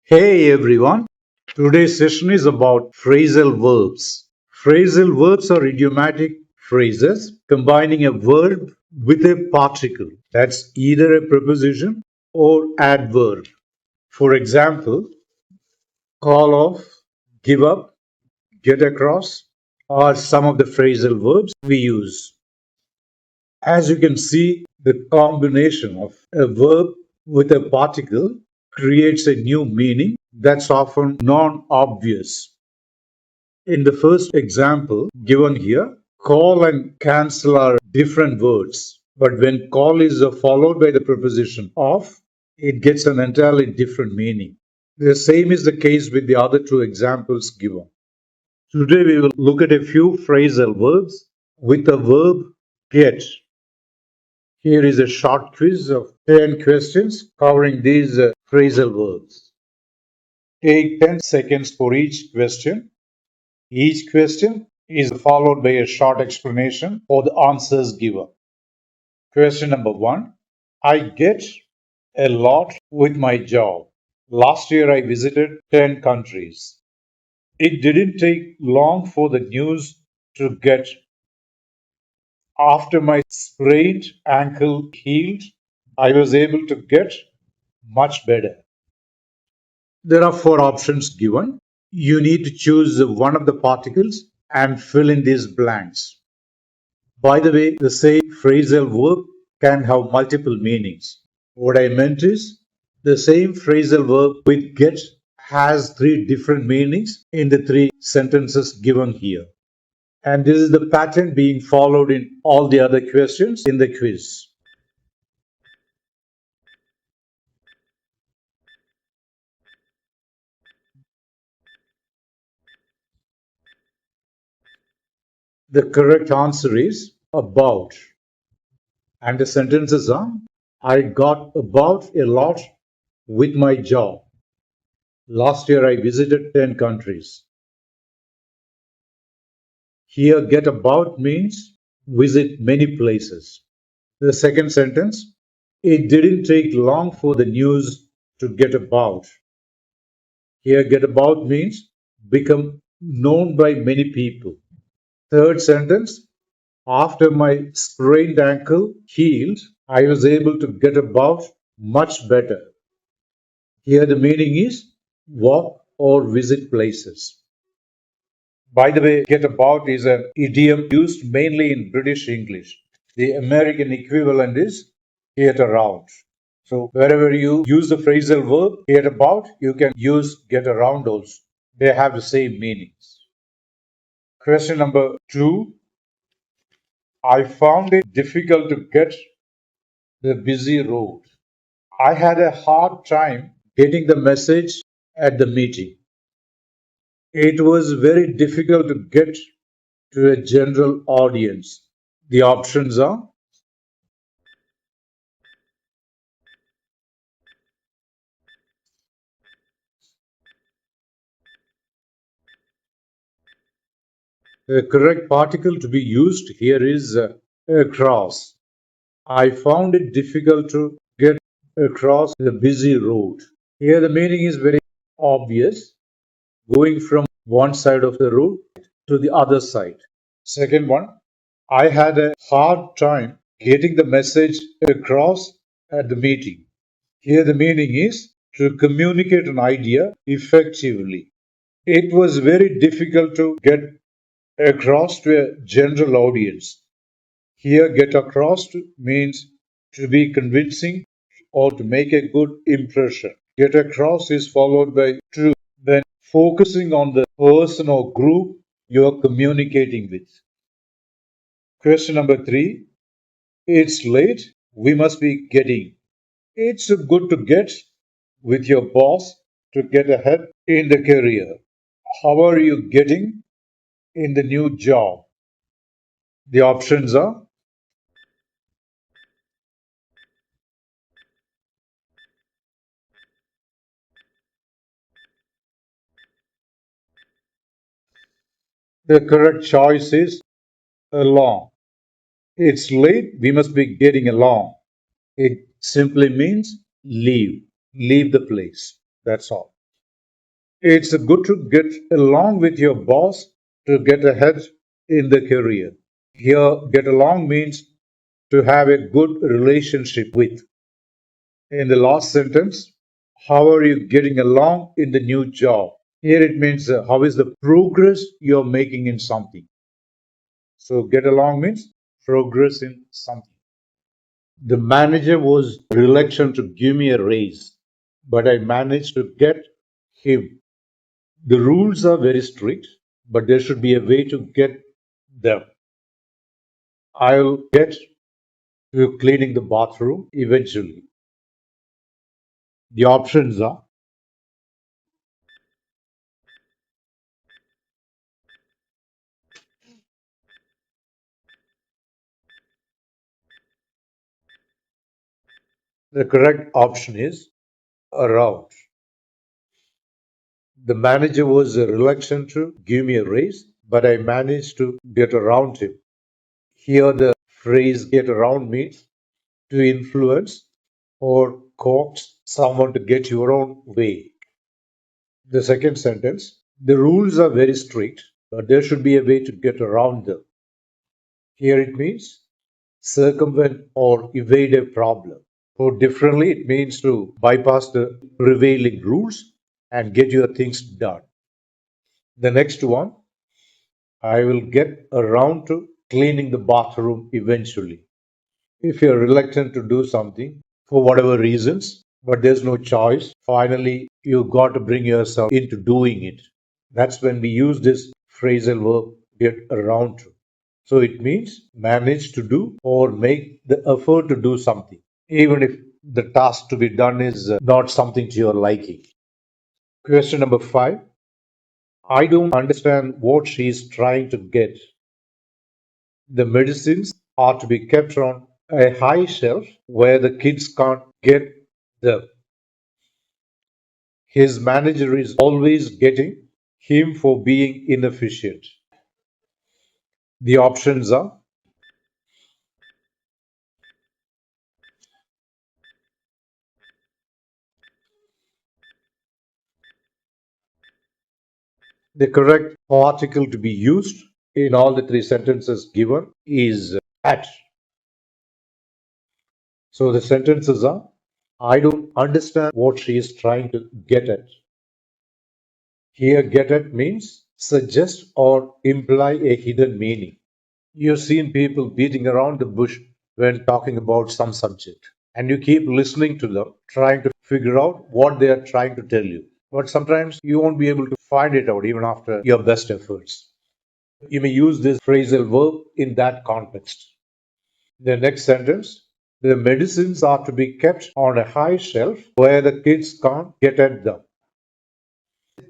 Hey everyone, today's session is about phrasal verbs. Phrasal verbs are idiomatic phrases combining a verb with a particle that's either a preposition or adverb. For example, call off, give up, get across are some of the phrasal verbs we use. As you can see, the combination of a verb with a particle creates a new meaning that's often non-obvious. In the first example given here, call and cancel are different words, but when call is followed by the preposition of, it gets an entirely different meaning. The same is the case with the other two examples given. Today we will look at a few phrasal verbs with the verb get. Here is a short quiz of 10 questions covering these phrasal verbs. Take 10 seconds for each question. Each question is followed by a short explanation for the answers given. Question number 1. I get a lot with my job. Last year I visited 10 countries. It didn't take long for the news to get. After my sprained ankle healed, I was able to get much better. There are four options given. You need to choose one of the particles and fill in these blanks. By the way, the same phrasal verb can have multiple meanings. What I meant is, the same phrasal verb with get has three different meanings in the three sentences given here. And this is the pattern being followed in all the other questions in the quiz. The correct answer is about. And the sentences are, I got about a lot with my job. Last year I visited 10 countries. Here, get about means visit many places. The second sentence, it didn't take long for the news to get about. Here, get about means become known by many people. Third sentence, after my sprained ankle healed, I was able to get about much better. Here, the meaning is walk or visit places. By the way, get about is an idiom used mainly in British English. The American equivalent is get around. So wherever you use the phrasal verb get about, you can use get around also. They have the same meanings. Question number 2. I found it difficult to get the busy road. I had a hard time getting the message at the meeting. It was very difficult to get to a general audience. The options are the correct particle to be used here is across. I found it difficult to get across the busy road. Here the meaning is very obvious, going from one side of the road to the other side. Second one, I had a hard time getting the message across at the meeting. Here the meaning is to communicate an idea effectively. It was very difficult to get across to a general audience. Here, get across means to be convincing or to make a good impression. Get across is followed by to, then focusing on the person or group you are communicating with. Question number 3. It's late. We must be getting. It's good to get with your boss to get ahead in the career. How are you getting in the new job? The options are the correct choice is along. It's late, we must be getting along. It simply means leave the place. That's all. It's good to get along with your boss to get ahead in the career. Here, get along means to have a good relationship with. In the last sentence, how are you getting along in the new job? Here it means how is the progress you're making in something. So get along means progress in something. The manager was reluctant to give me a raise, but I managed to get him. The rules are very strict, but there should be a way to get them. I'll get to cleaning the bathroom eventually. The options are the correct option is around. The manager was reluctant to give me a raise, but I managed to get around him. Here, the phrase get around means to influence or coax someone to get your own way. The second sentence, the rules are very strict, but there should be a way to get around them. Here it means circumvent or evade a problem. Put differently, it means to bypass the prevailing rules and get your things done. The next one, I will get around to cleaning the bathroom eventually. If you're reluctant to do something for whatever reasons, but there's no choice, finally you got to bring yourself into doing it. That's when we use this phrasal verb get around to. So it means manage to do or make the effort to do something, even if the task to be done is not something to your liking. Question number 5. I don't understand what she is trying to get. The medicines are to be kept on a high shelf where the kids can't get them. His manager is always getting him for being inefficient. The options are the correct particle to be used in all the three sentences given is at. So the sentences are I don't understand what she is trying to get at. Here, get at means suggest or imply a hidden meaning. You've seen people beating around the bush when talking about some subject, and you keep listening to them, trying to figure out what they are trying to tell you. But sometimes you won't be able to find it out even after your best efforts. You may use this phrasal verb in that context. The next sentence, the medicines are to be kept on a high shelf where the kids can't get at them.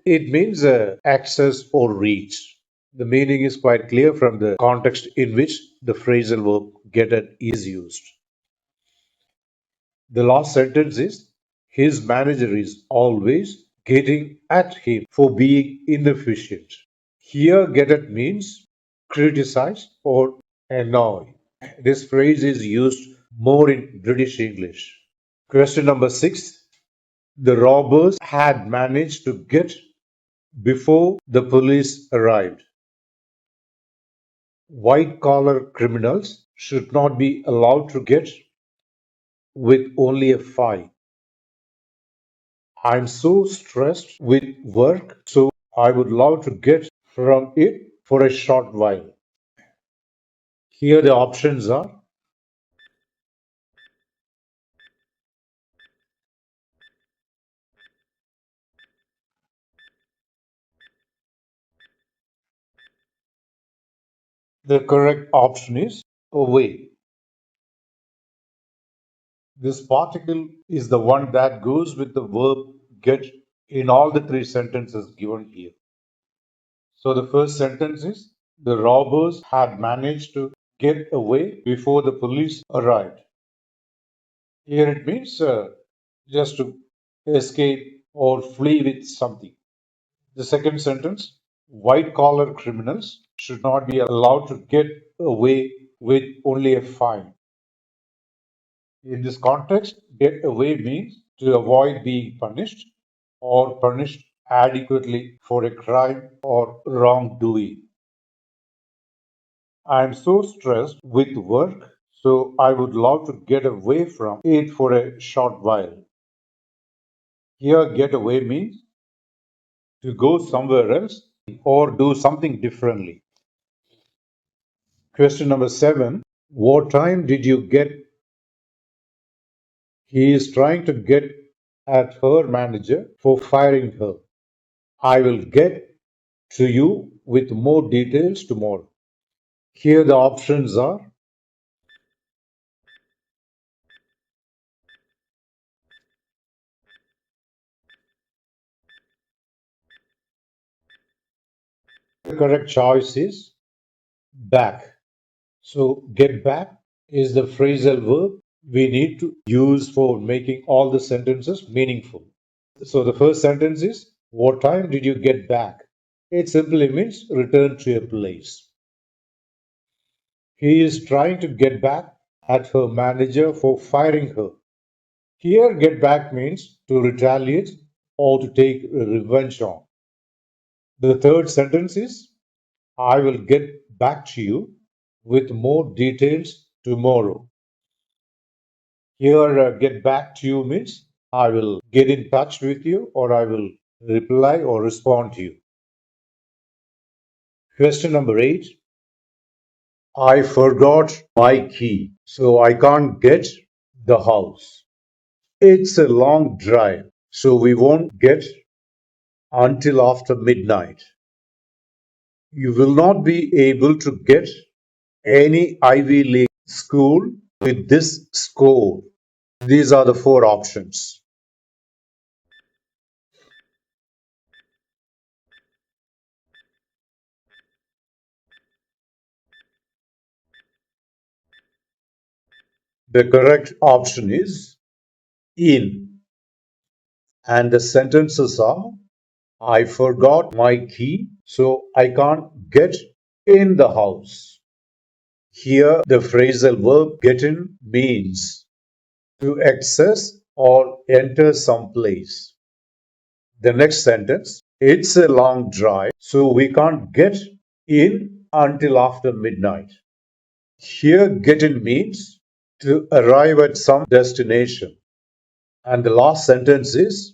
It means access or reach. The meaning is quite clear from the context in which the phrasal verb get at is used. The last sentence is his manager is always getting at him for being inefficient. Here, get at means criticize or annoy. This phrase is used more in British English. Question number 6. The robbers had managed to get before the police arrived. White collar criminals should not be allowed to get with only a fine. I'm so stressed with work, so I would love to get from it for a short while. Here the options are the correct option is away. This particle is the one that goes with the verb get in all the three sentences given here. So the first sentence is the robbers had managed to get away before the police arrived. Here it means just to escape or flee with something. The second sentence, white collar criminals should not be allowed to get away with only a fine. In this context, get away means to avoid being punished or punished adequately for a crime or wrongdoing. I'm so stressed with work, so I would love to get away from it for a short while. Here, get away means to go somewhere else or do something differently. Question number 7. What time did you get? He is trying to get at her manager for firing her. I will get to you with more details tomorrow. Here the options are the correct choice is back. So get back is the phrasal verb we need to use for making all the sentences meaningful. So the first sentence is what time did you get back? It simply means return to a place. He is trying to get back at her manager for firing her. Here, get back means to retaliate or to take revenge on. The third sentence is I will get back to you with more details tomorrow. Here, get back to you means I will get in touch with you or I will reply or respond to you. Question number 8. I forgot my key, so I can't get the house. It's a long drive, so we won't get until after midnight. You will not be able to get any Ivy League school with this score. These are the 4 options. The correct option is in. And the sentences are I forgot my key, so I can't get in the house. Here, the phrasal verb get in means to access or enter some place. The next sentence, it's a long drive, so we can't get in until after midnight. Here, get in means to arrive at some destination. And the last sentence is,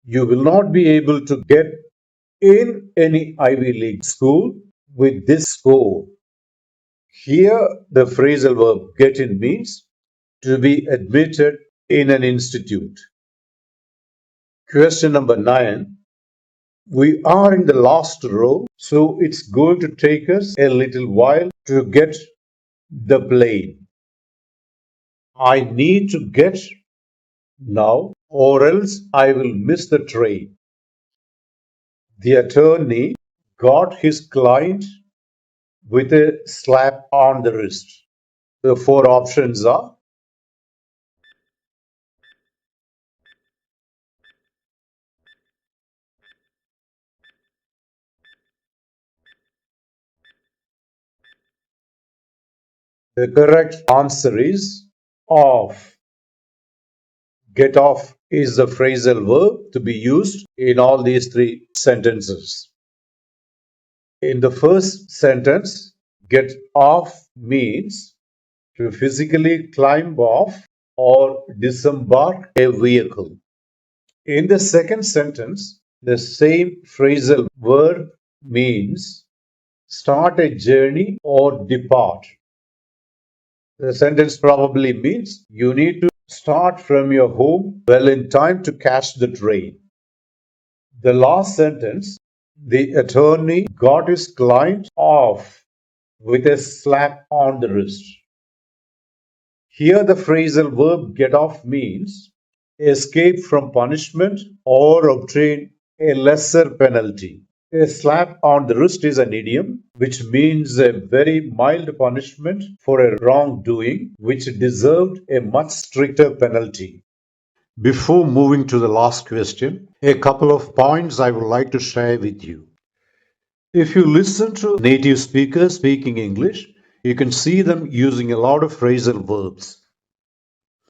you will not be able to get in any Ivy League school with this score. Here, the phrasal verb get in means to be admitted in an institute. Question number 9. We are in the last row, so it's going to take us a little while to get the plane. I need to get now, or else I will miss the train. The attorney got his client with a slap on the wrist. The 4 options are the correct answer is off. Get off is the phrasal verb to be used in all these 3 sentences. In the first sentence, get off means to physically climb off or disembark a vehicle. In the second sentence, the same phrasal verb means start a journey or depart. The sentence probably means you need to start from your home well in time to catch the train. The last sentence, the attorney got his client off with a slap on the wrist. Here, the phrasal verb get off means escape from punishment or obtain a lesser penalty. A slap on the wrist is an idiom which means a very mild punishment for a wrongdoing which deserved a much stricter penalty. Before moving to the last question, a couple of points I would like to share with you. If you listen to native speakers speaking English, you can see them using a lot of phrasal verbs.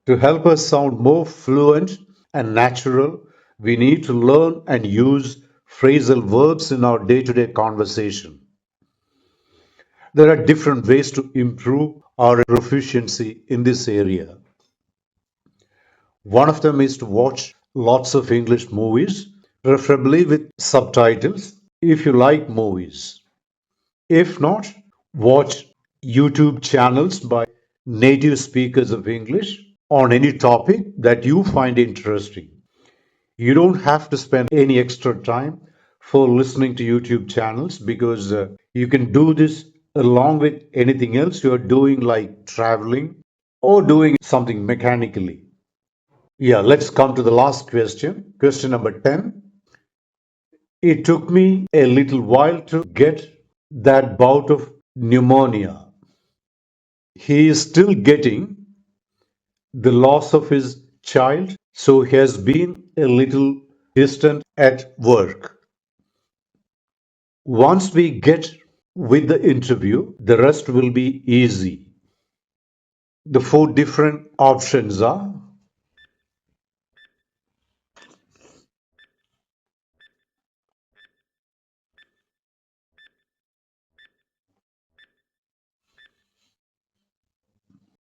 To help us sound more fluent and natural, we need to learn and use phrasal verbs in our day-to-day conversation. There are different ways to improve our proficiency in this area. One of them is to watch lots of English movies, preferably with subtitles if you like movies. If not, watch YouTube channels by native speakers of English on any topic that you find interesting. You don't have to spend any extra time for listening to YouTube channels because you can do this along with anything else you're doing, like traveling or doing something mechanically. Yeah, let's come to the last question. Question number 10. It took me a little while to get that bout of pneumonia. He is still getting the loss of his child, so he has been a little distant at work. Once we get with the interview, the rest will be easy. The four different options are: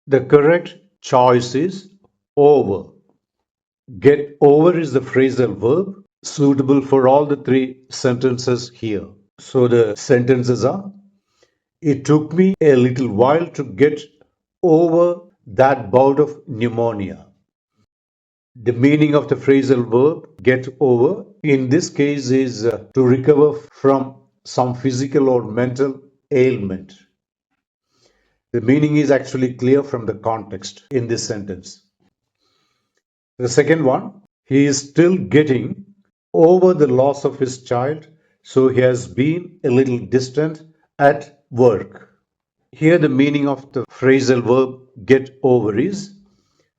the correct choice is over. Get over is the phrasal verb suitable for all the three sentences here. So the sentences are: it took me a little while to get over that bout of pneumonia. The meaning of the phrasal verb get over in this case is to recover from some physical or mental ailment. The meaning is actually clear from the context in this sentence. The second one, he is still getting over the loss of his child, so he has been a little distant at work. Here, the meaning of the phrasal verb get over is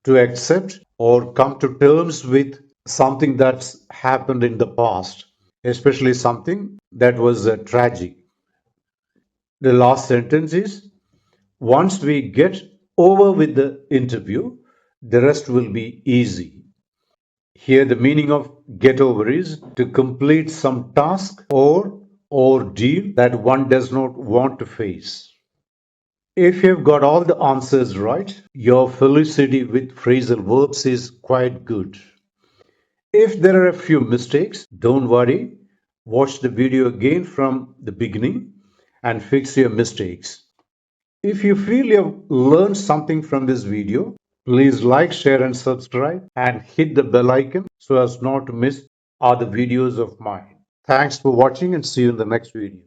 to accept or come to terms with something that's happened in the past, especially something that was tragic. The last sentence is: once we get over with the interview, the rest will be easy. Here, the meaning of get over is to complete some task or ordeal that one does not want to face. If you've got all the answers right, your felicity with phrasal verbs is quite good. If there are a few mistakes, don't worry. Watch the video again from the beginning and fix your mistakes. If you feel you've learned something from this video, please like, share and subscribe and hit the bell icon so as not to miss other videos of mine. Thanks for watching and see you in the next video.